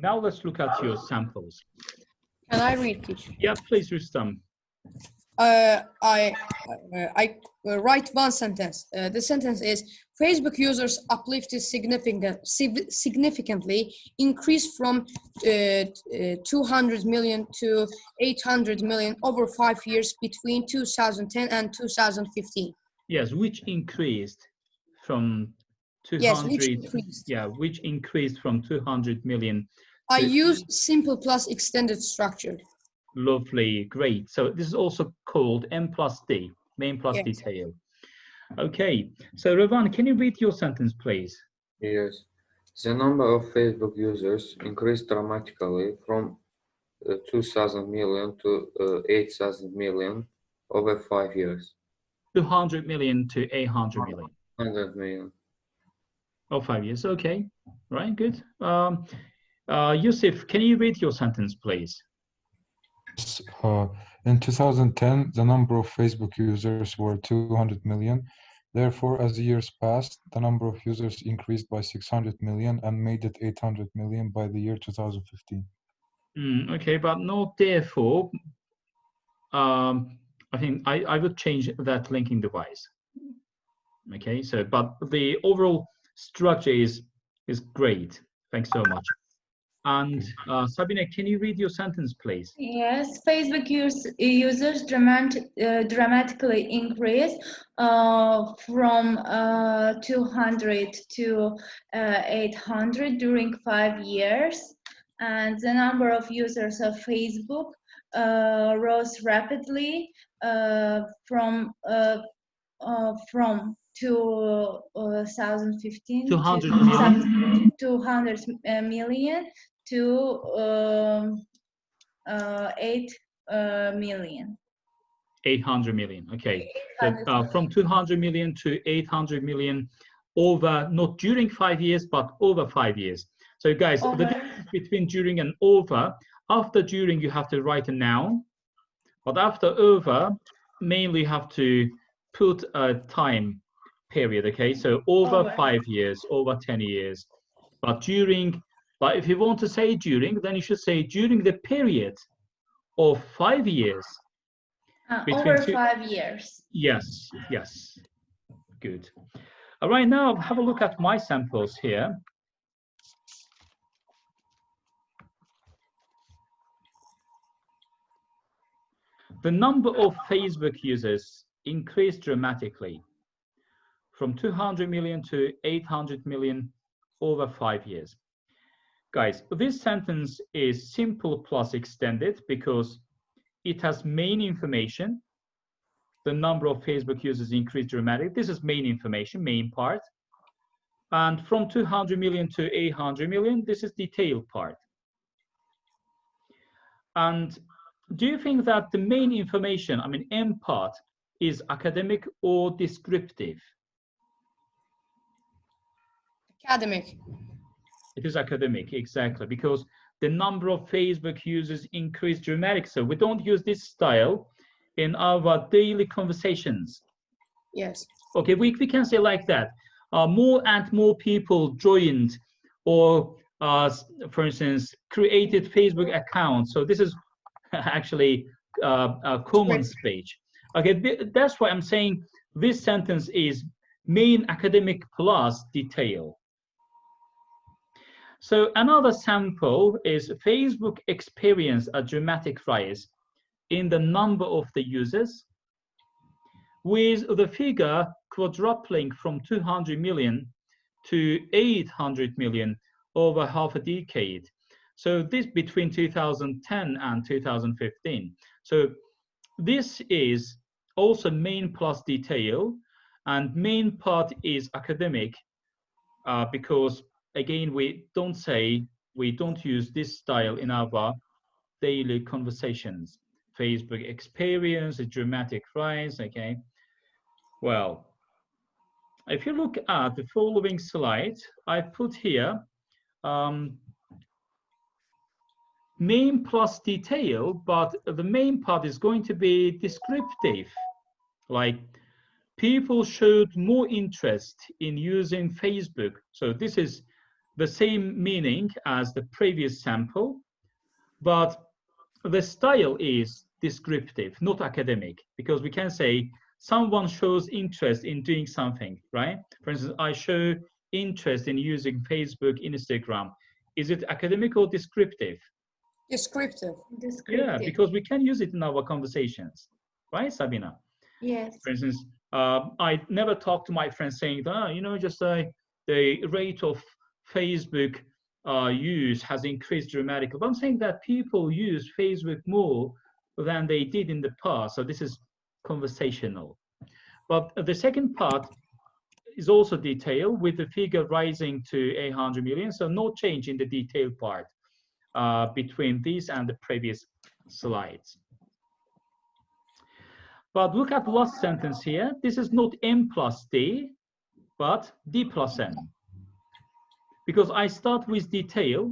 Now let's look at your samples. Can I read, teacher? Yeah, please, Rustam. I write one sentence. The sentence is: Facebook users uplifted significantly, increased from 200 million to 800 million over 5 years between 2010 and 2015. Yes, which increased from 200. Yes, which increased. Yeah, which increased from 200 million. I use simple plus extended structure. Lovely, great. So this is also called M plus D, main plus Yes. detail. Okay, so Ravan, can you read your sentence, please? Yes. The number of Facebook users increased dramatically from 2,000 million to 8,000 million over 5 years. 200 million to 800 million. 100 million. Oh, 5 years, okay. Right, good. Yusuf, can you read your sentence, please? In 2010, the number of Facebook users were 200 million. Therefore, as the years passed, the number of users increased by 600 million and made it 800 million by the year 2015. Okay, but not therefore. I think I would change that linking device. Okay, so but the overall structure is great. Thanks so much. And Sabine, can you read your sentence, please? Yes, Facebook users dramatically increased from 200 to 800 during 5 years, and the number of users of Facebook rose rapidly from 2015 200 to million? 200 million to 8 million. 800 million, okay. So from 200 million to 800 million over, not during 5 years, but over 5 years. So guys, the difference between during and over, after during you have to write a noun, but after over, mainly you have to put a time period, okay? So over 5 years, over 10 years, but during, but if you want to say during, then you should say during the period of 5 years. Over 5 years. Yes, yes, good. All right, now have a look at my samples here. The number of Facebook users increased dramatically from 200 million to 800 million over 5 years. Guys, this sentence is simple plus extended because it has main information. The number of Facebook users increased dramatically. This is main information, main part. And from 200 million to 800 million, this is detailed part. And do you think that the main information, I mean, M part, is academic or descriptive? Academic. It is academic, exactly, because the number of Facebook users increased dramatically. So we don't use this style in our daily conversations. Yes. Okay, we can say like that. More and more people joined or, for instance, created Facebook accounts. So this is actually a common speech. Okay, that's why I'm saying this sentence is main academic plus detail. So another sample is Facebook experienced a dramatic rise in the number of the users, with the figure quadrupling from 200 million to 800 million over half a decade. So this between 2010 and 2015. So this is also main plus detail, and main part is academic because again, we don't use this style in our daily conversations. Facebook experience a dramatic rise, okay? Well, if you look at the following slide, I put here main plus detail, but the main part is going to be descriptive. Like, people showed more interest in using Facebook. So this is the same meaning as the previous sample, but the style is descriptive, not academic, because we can say someone shows interest in doing something, right? For instance, I show interest in using Facebook, Instagram. Is it academic or descriptive? Descriptive. Yeah, because we can use it in our conversations, right, Sabina? Yes. For instance, I never talk to my friends saying that, you know, just the rate of Facebook use has increased dramatically. But I'm saying that people use Facebook more than they did in the past. So this is conversational. But the second part is also detail, with the figure rising to 800 million. So no change in the detail part between these and the previous slides. But look at the last sentence here. This is not M plus D, but D plus M. Because I start with detail,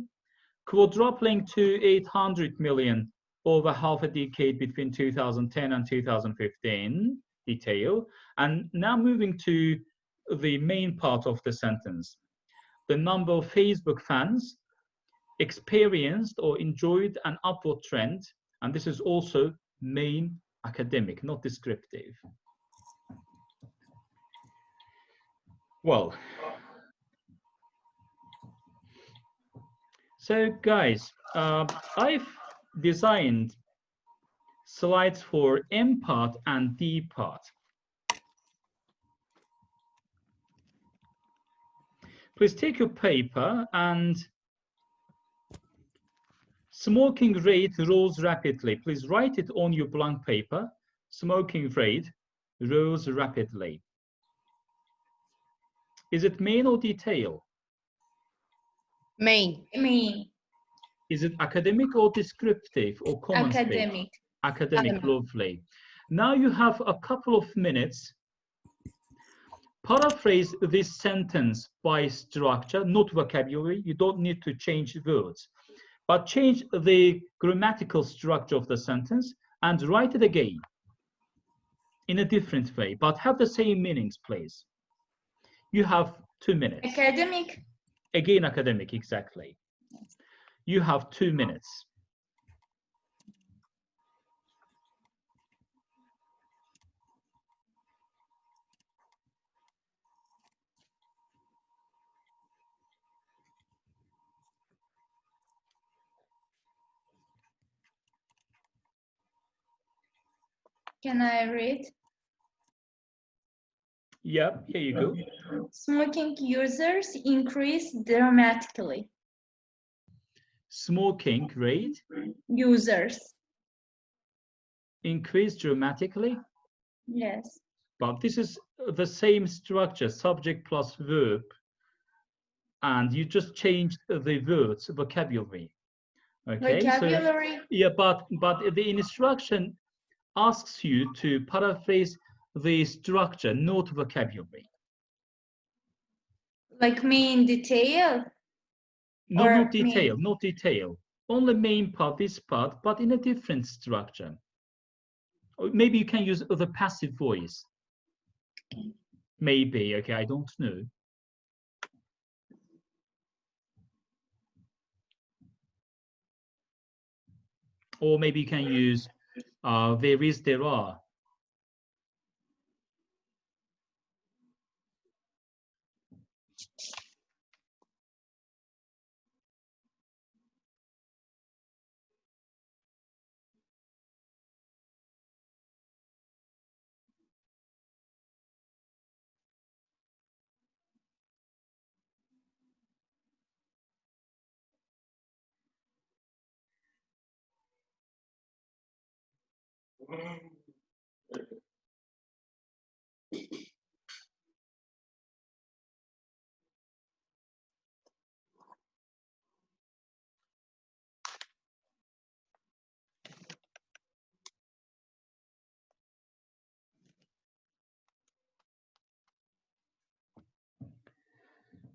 quadrupling to 800 million over half a decade between 2010 and 2015, detail. And now moving to the main part of the sentence. The number of Facebook fans experienced or enjoyed an upward trend, and this is also main academic, not descriptive. Well, so guys, I've designed slides for M part and D part. Please take your paper, and smoking rate rose rapidly. Please write it on your blank paper. Smoking rate rose rapidly. Is it main or detail? Main. Main. Is it academic or descriptive or common speech? Academic. Academic, lovely. Now you have a couple of minutes. Paraphrase this sentence by structure, not vocabulary. You don't need to change words, but change the grammatical structure of the sentence and write it again in a different way, but have the same meanings, please. You have 2 minutes. Academic. Again, academic, exactly. You have 2 minutes. Can I read? Yeah, here you go. Smoking users increase dramatically. Smoking rate Users. increased dramatically. Yes. But this is the same structure, subject plus verb. And you just changed the words, vocabulary. Okay. Vocabulary. So, yeah, but the instruction asks you to paraphrase the structure, not vocabulary. Like main detail? No, Or not detail, not detail. Only main part, this part, but in a different structure. Or maybe you can use the passive voice. Maybe, okay, I don't know. Or maybe you can use there is, there are.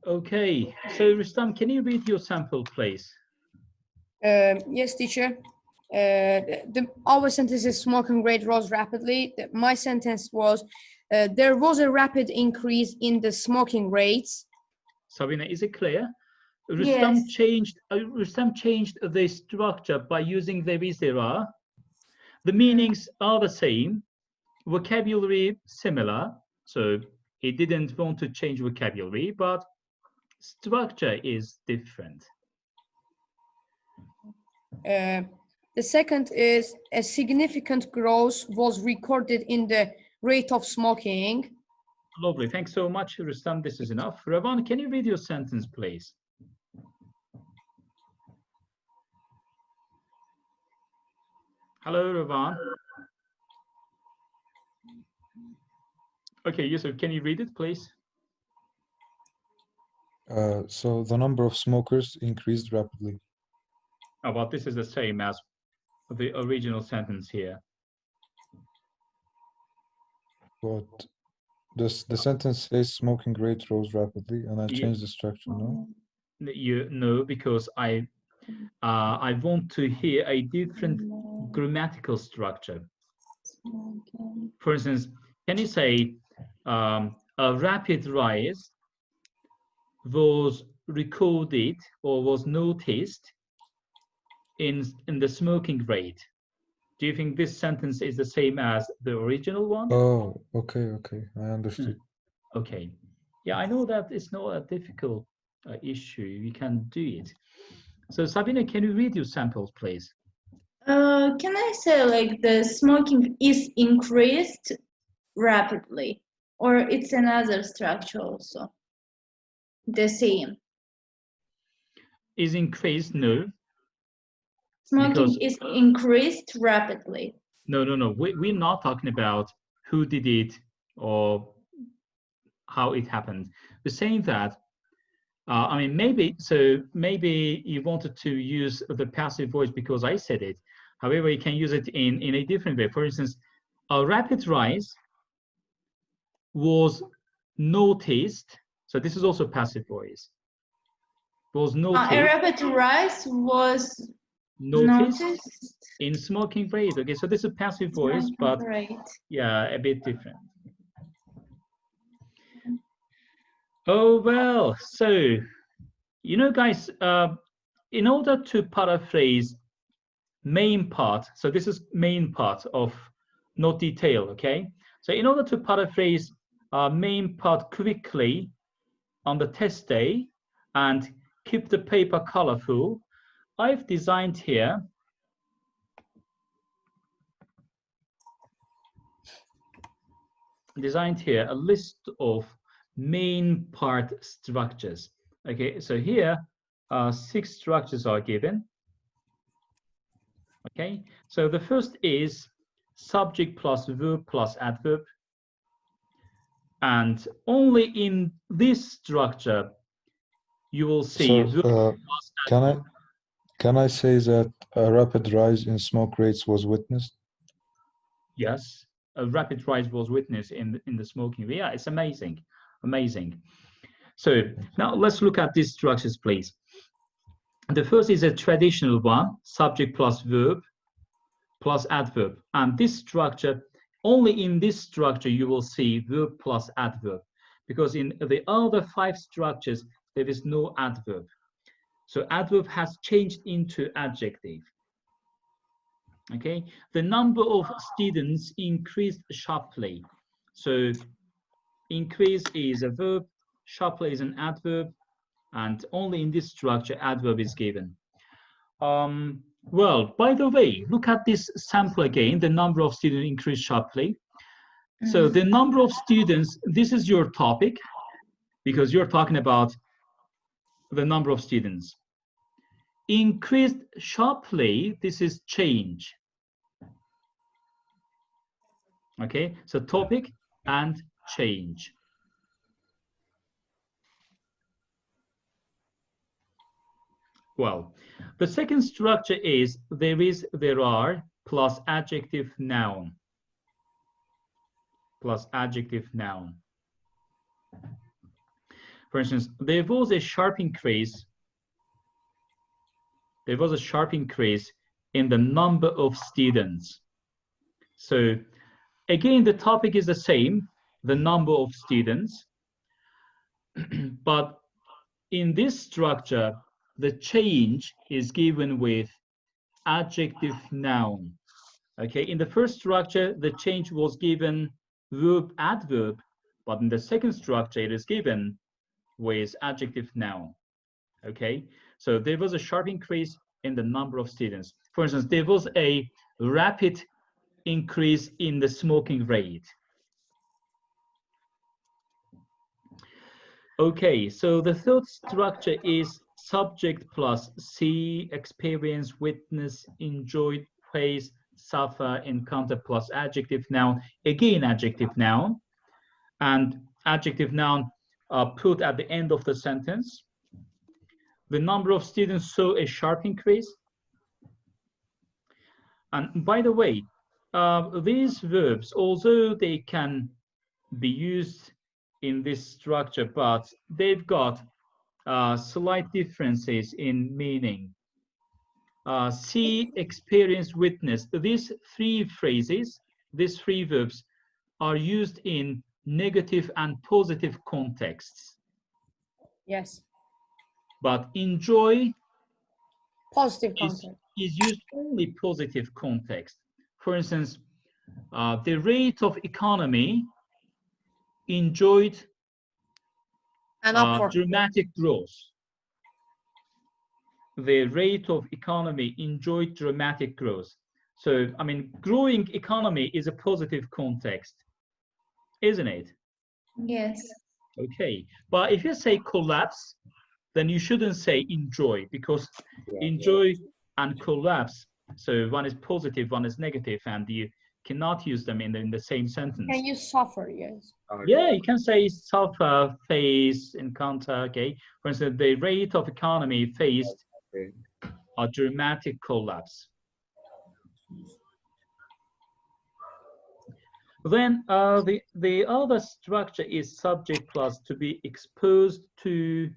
Okay, so Rustam, can you read your sample, please? Yes, teacher. Our sentence is smoking rate rose rapidly. My sentence was, there was a rapid increase in the smoking rates. Sabina, is it clear? Rustam Yes. changed the structure by using there is, there are. The meanings are the same, vocabulary similar, so he didn't want to change vocabulary, but structure is different. The second is a significant growth was recorded in the rate of smoking. Lovely, thanks so much, Rustam. This is enough. Ravan, can you read your sentence, please? Hello, Ravan. Okay, Yusuf, can you read it, please? So the number of smokers increased rapidly. Oh, well, this is the same as the original sentence here. But the sentence says smoking rate rose rapidly, and I changed the structure, no? You know, because I want to hear a different grammatical structure. For instance, can you say a rapid rise was recorded or was noticed in the smoking rate? Do you think this sentence is the same as the original one? Oh, okay, I understood. Okay. Yeah, I know that it's not a difficult issue. You can do it. So Sabine, can you read your samples, please? Can I say like the smoking is increased rapidly, or it's another structure also? The same. Is increased? No. Smoking is increased rapidly. No. We're not talking about who did it or how it happened. We're saying that, I mean, maybe you wanted to use the passive voice because I said it. However, you can use it in a different way. For instance, a rapid rise was noticed. So this is also passive voice. Was noticed. A rapid rise was noticed in smoking rate. Okay, so this is passive voice, but yeah, a bit different. Oh, well, so, you know, guys, in order to paraphrase main part, so this is main part of not detail, okay? So in order to paraphrase main part quickly on the test day and keep the paper colorful, I've designed here a list of main part structures. Okay, so here 6 structures are given. Okay, so the first is subject plus verb plus adverb, and only in this structure you will see. So, can I say that a rapid rise in smoke rates was witnessed? Yes, a rapid rise was witnessed in the smoking. Yeah, it's amazing. So now let's look at these structures, please. The first is a traditional one, subject plus verb plus adverb. And this structure, only in this structure you will see verb plus adverb, because in the other 5 structures there is no adverb. So adverb has changed into adjective. Okay, the number of students increased sharply. So increase is a verb, sharply is an adverb, and only in this structure adverb is given. Well, by the way, look at this sample again. The number of students increased sharply. So the number of students, this is your topic, because you're talking about the number of students. Increased sharply, this is change. Okay, so topic and change. Well, the second structure is there is, there are, plus adjective noun. Plus adjective noun. For instance, there was a sharp increase. There was a sharp increase in the number of students. So again, the topic is the same, the number of students, but in this structure, the change is given with adjective noun. Okay, in the first structure, the change was given verb adverb, but in the second structure, it is given with adjective noun. Okay, so there was a sharp increase in the number of students. For instance, there was a rapid increase in the smoking rate. Okay, so the third structure is subject plus see, experience, witness, enjoy, face, suffer, encounter plus adjective noun, again adjective noun, and adjective noun put at the end of the sentence. The number of students saw a sharp increase. And by the way, these verbs, although they can be used in this structure, but they've got slight differences in meaning. See, experience, witness. These three phrases, these three verbs, are used in negative and positive contexts. Yes. But enjoy Positive context. is used only positive context. For instance, the rate of economy enjoyed And upward. dramatic growth. The rate of economy enjoyed dramatic growth. So, I mean, growing economy is a positive context, isn't it? Yes. Okay, but if you say collapse, then you shouldn't say enjoy, because enjoy and collapse, so one is positive, one is negative, and you cannot use them in the same sentence. Can you suffer? Yes. Yeah, you can say suffer, face, encounter. Okay, for instance, the rate of economy faced a dramatic collapse. Then the other structure is subject plus to be exposed to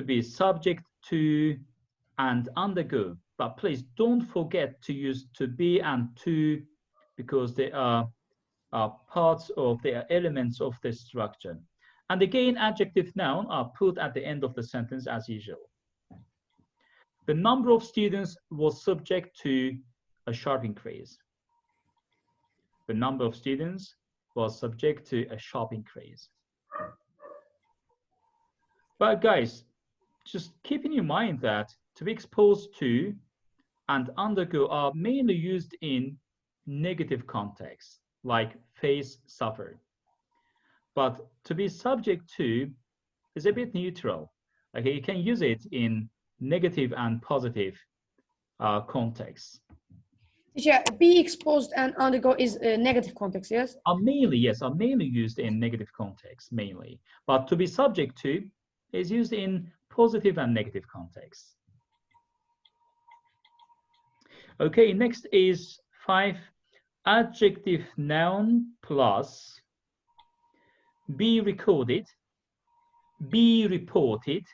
be subject to, and undergo. But please don't forget to use to be and to, because they are parts of, they are elements of this structure. And again, adjective noun are put at the end of the sentence as usual. The number of students was subject to a sharp increase. The number of students was subject to a sharp increase. But guys, just keep in mind that to be exposed to and undergo are mainly used in negative contexts, like face, suffer. But to be subject to is a bit neutral. Okay, you can use it in negative and positive contexts. Yeah, be exposed and undergo is a negative context, yes? Are mainly used in negative contexts, mainly. But to be subject to is used in positive and negative contexts. Okay, next is 5, adjective noun plus be recorded, be reported,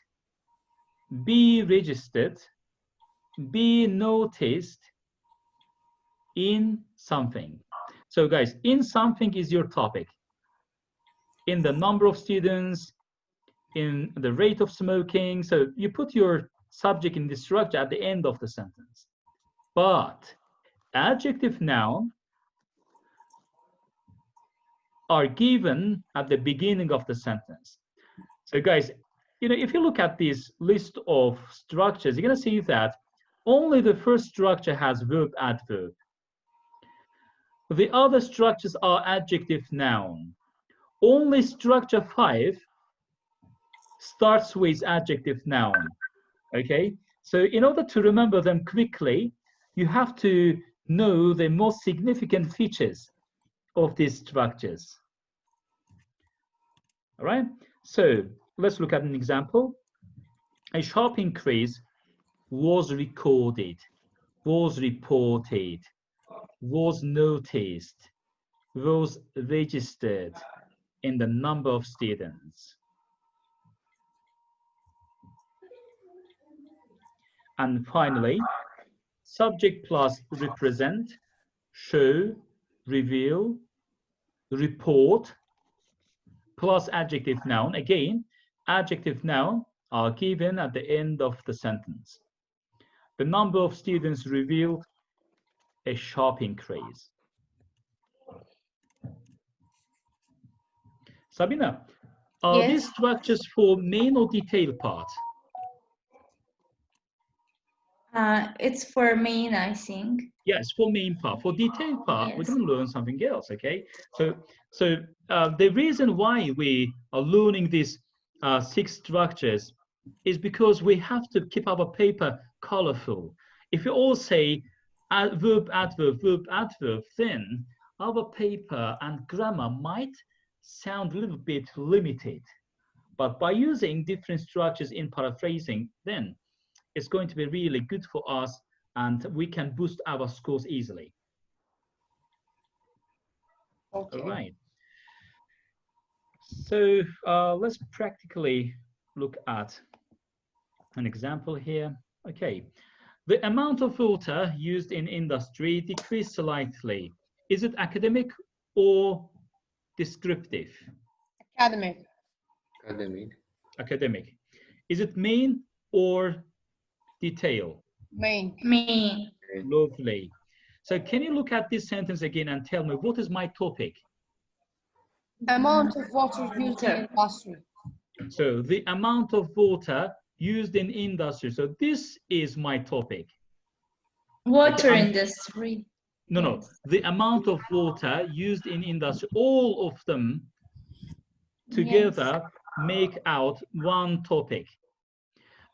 be registered, be noticed in something. So guys, in something is your topic. In the number of students, in the rate of smoking. So you put your subject in the structure at the end of the sentence. But adjective noun are given at the beginning of the sentence. So guys, you know, if you look at this list of structures, you're going to see that only the first structure has verb adverb. The other structures are adjective noun. Only structure 5 starts with adjective noun. Okay, so in order to remember them quickly, you have to know the most significant features of these structures. All right, so let's look at an example. A sharp increase was recorded, was reported, was noticed, was registered in the number of students. And finally, subject plus represent, show, reveal, report, plus adjective noun. Again, adjective noun are given at the end of the sentence. The number of students revealed a sharp increase. Sabina, are Yes. these structures for main or detail part? It's for main, I think. Yes, for main part. For detail part, we're Yes. going to learn something else, okay? So the reason why we are learning these 6 structures is because we have to keep our paper colorful. If you all say verb, adverb, then our paper and grammar might sound a little bit limited. But by using different structures in paraphrasing, then it's going to be really good for us, and we can boost our scores easily. Okay. All right. So let's practically look at an example here. Okay. The amount of water used in industry decreased slightly. Is it academic or descriptive? Academic. Academic. Academic. Is it main or detail? Main. Main. Lovely. So can you look at this sentence again and tell me what is my topic? Amount of water used in industry. So the amount of water used in industry. So this is my topic. Water Okay, industry. No. The amount of water used in industry, all of them together make out one topic.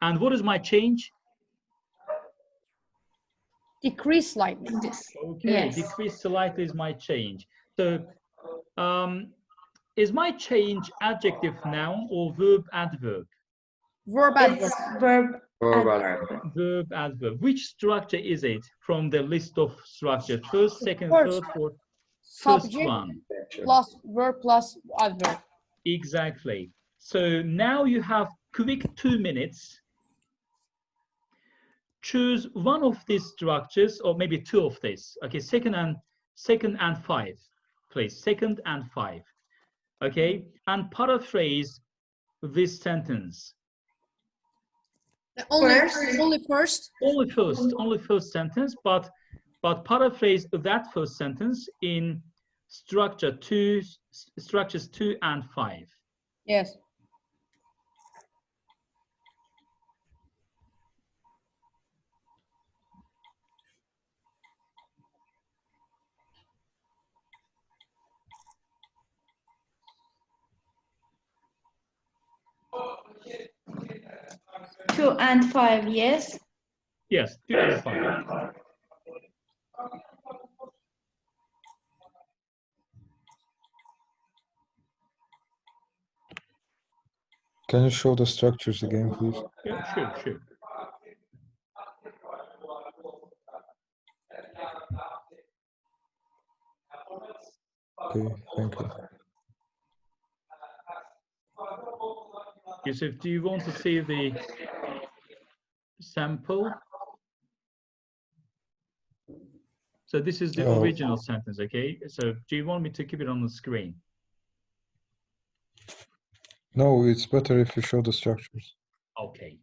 And what is my change? Decrease slightly. Okay, Yes. decrease slightly is my change. So is my change adjective, noun, or verb, adverb? Verb, It's adverb. verb, Verb, adverb. Verb, adverb. Which structure is it from the list of structures? First, second, First. third, fourth? First Subject one. plus verb plus adverb. Exactly. So now you have quick 2 minutes. Choose one of these structures, or maybe 2 of these. Okay, second and 5, please. 2nd and 5. Okay, and paraphrase this sentence. Only First. Only first sentence, but paraphrase that first sentence in structures 2 and 5. Yes. Two and 5, yes. Yes, 2 and 5. Can you show the structures again, please? Yeah, sure. Okay, thank you. Yusuf, do you want to see the sample? So this is the original sentence, okay? So do you want me to keep it on the screen? No, it's better if you show the structures. Okay.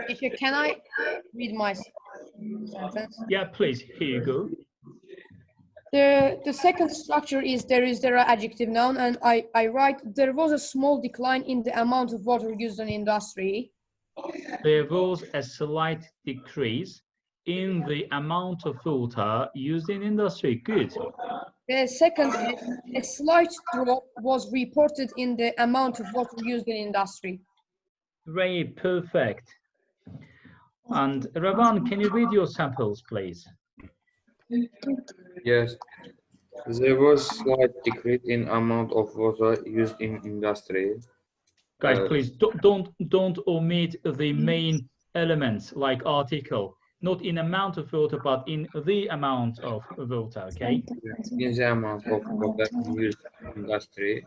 Teacher, can I read my sentence. Yeah, please, here you go. The second structure is there are adjective noun, and I write there was a small decline in the amount of water used in industry. There was a slight decrease in the amount of water used in industry. Good. The second is a slight drop was reported in the amount of water used in industry. Great, perfect. And Ravan, can you read your samples, please? Yes. There was slight decrease in amount of water used in industry. Guys, please don't omit the main elements like article, not in amount of water, but in the amount of water, okay? In the amount of water used in industry.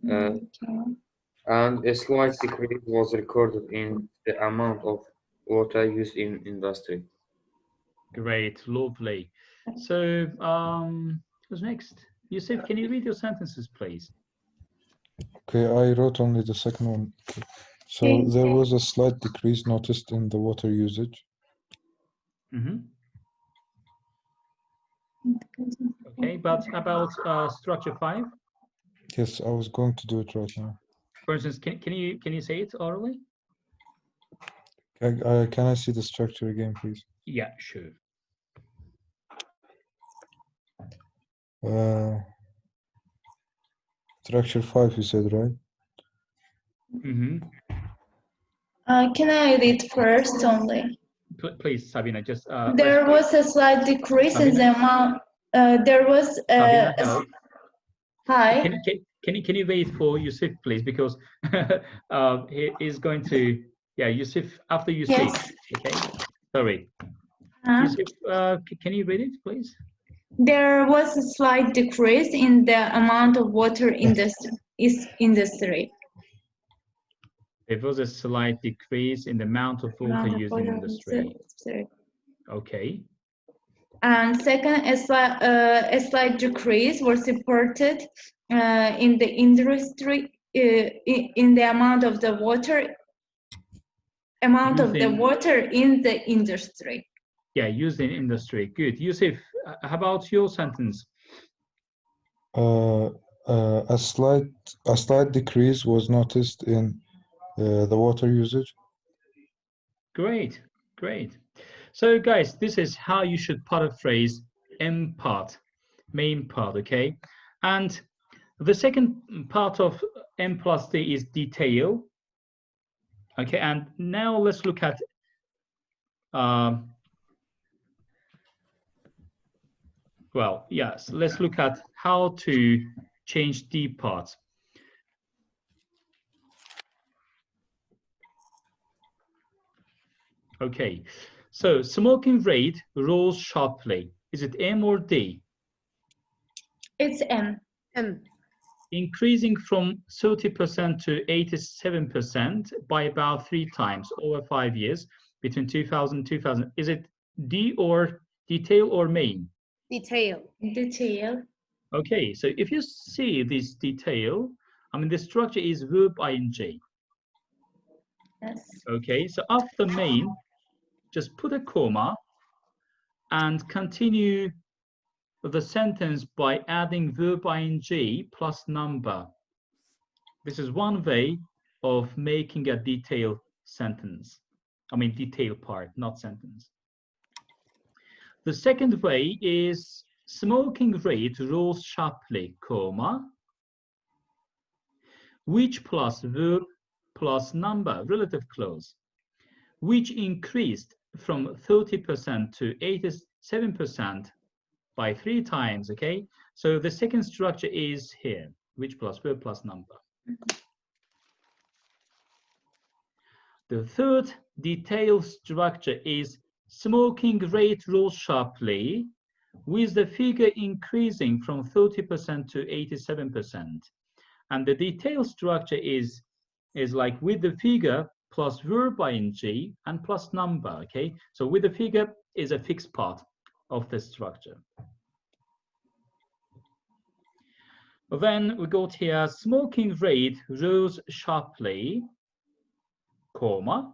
And a slight decrease was recorded in the amount of water used in industry. Great, lovely. So, who's next? Yusuf, can you read your sentences, please? Okay, I wrote only the second one. Okay. So there was a slight decrease noticed in the water usage. Mm-hmm. Okay, but about structure 5? Yes, I was going to do it right now. For instance, can you say it orally? Can I see the structure again, please? Yeah, sure. Structure 5, you said, right? Mm-hmm. Can I read first only? Please, Sabina, just There was a slight decrease in the amount. There was Sabina, hello. Hi. Can you wait for Yusuf, please, because he is going to, yeah, Yusuf, after you speak. Yes. Okay, sorry. Yusuf, can you read it, please? There was a slight decrease in the amount of water industry. There was a slight decrease in the amount of water used in industry. Okay. And second, a slight decrease was reported in the industry in the amount of the water in the industry. Yeah, used in industry. Good. Yusuf, how about your sentence? A slight decrease was noticed in the water usage. Great, great. So guys, this is how you should paraphrase M part, main part, okay? And the second part of M plus D is detail. Okay, and now let's look at well, yes, let's look at how to change D parts. Okay, so smoking rate rose sharply. Is it M or D? It's M. M. Increasing from 30% to 87% by about 3 times over 5 years between 2000 and 2000. Is it D or detail or main? Detail. Detail. Okay, so if you see this detail, I mean the structure is verb ing. Yes. Okay, so after main, just put a comma and continue the sentence by adding verb ing plus number. This is one way of making a detailed sentence. I mean detail part, not sentence. The second way is smoking rate rose sharply, comma, which plus verb plus number, relative clause, which increased from 30% to 87% by 3 times, okay? So the second structure is here, which plus verb plus number. The third detailed structure is smoking rate rose sharply, with the figure increasing from 30% to 87%. And the detailed structure is like with the figure plus verb ing and plus number, okay? So with the figure is a fixed part of the structure. Then we got here, smoking rate rose sharply, comma,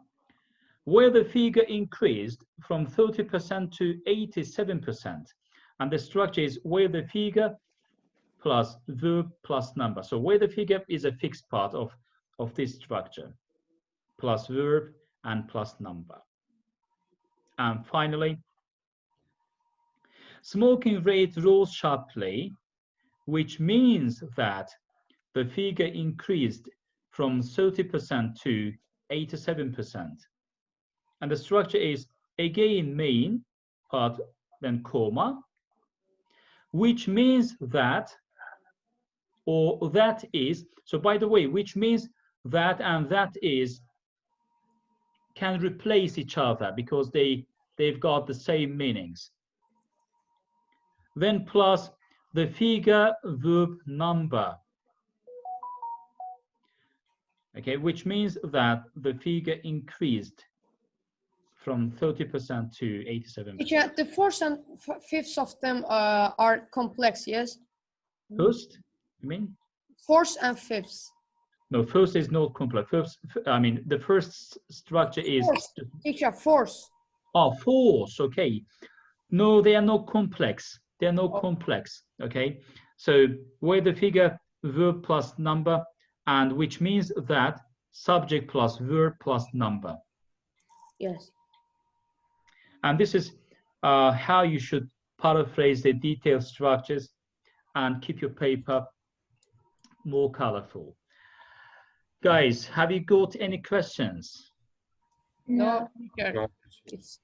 where the figure increased from 30% to 87%. And the structure is where the figure plus verb plus number. So where the figure is a fixed part of this structure, plus verb and plus number. And finally, smoking rate rose sharply, which means that the figure increased from 30% to 87%. And the structure is again main part, then comma, which means that, or that is. So by the way, which means that and that is can replace each other because they've got the same meanings. Then plus the figure verb number. Okay, which means that the figure increased from 30% to 87%. Teacher, the fourth and fifth of them are complex, yes? First, you mean? Fourth and fifth. No, first is not complex. First, I mean, the first structure is... Fourth. Teacher, fourth. Oh, fourth, okay. No, they are not complex. They are not complex, okay? So where the figure verb plus number, and which means that subject plus verb plus number. Yes. And this is how you should paraphrase the detailed structures and keep your paper more colorful. Guys, have you got any questions? No, No. teacher. No. It's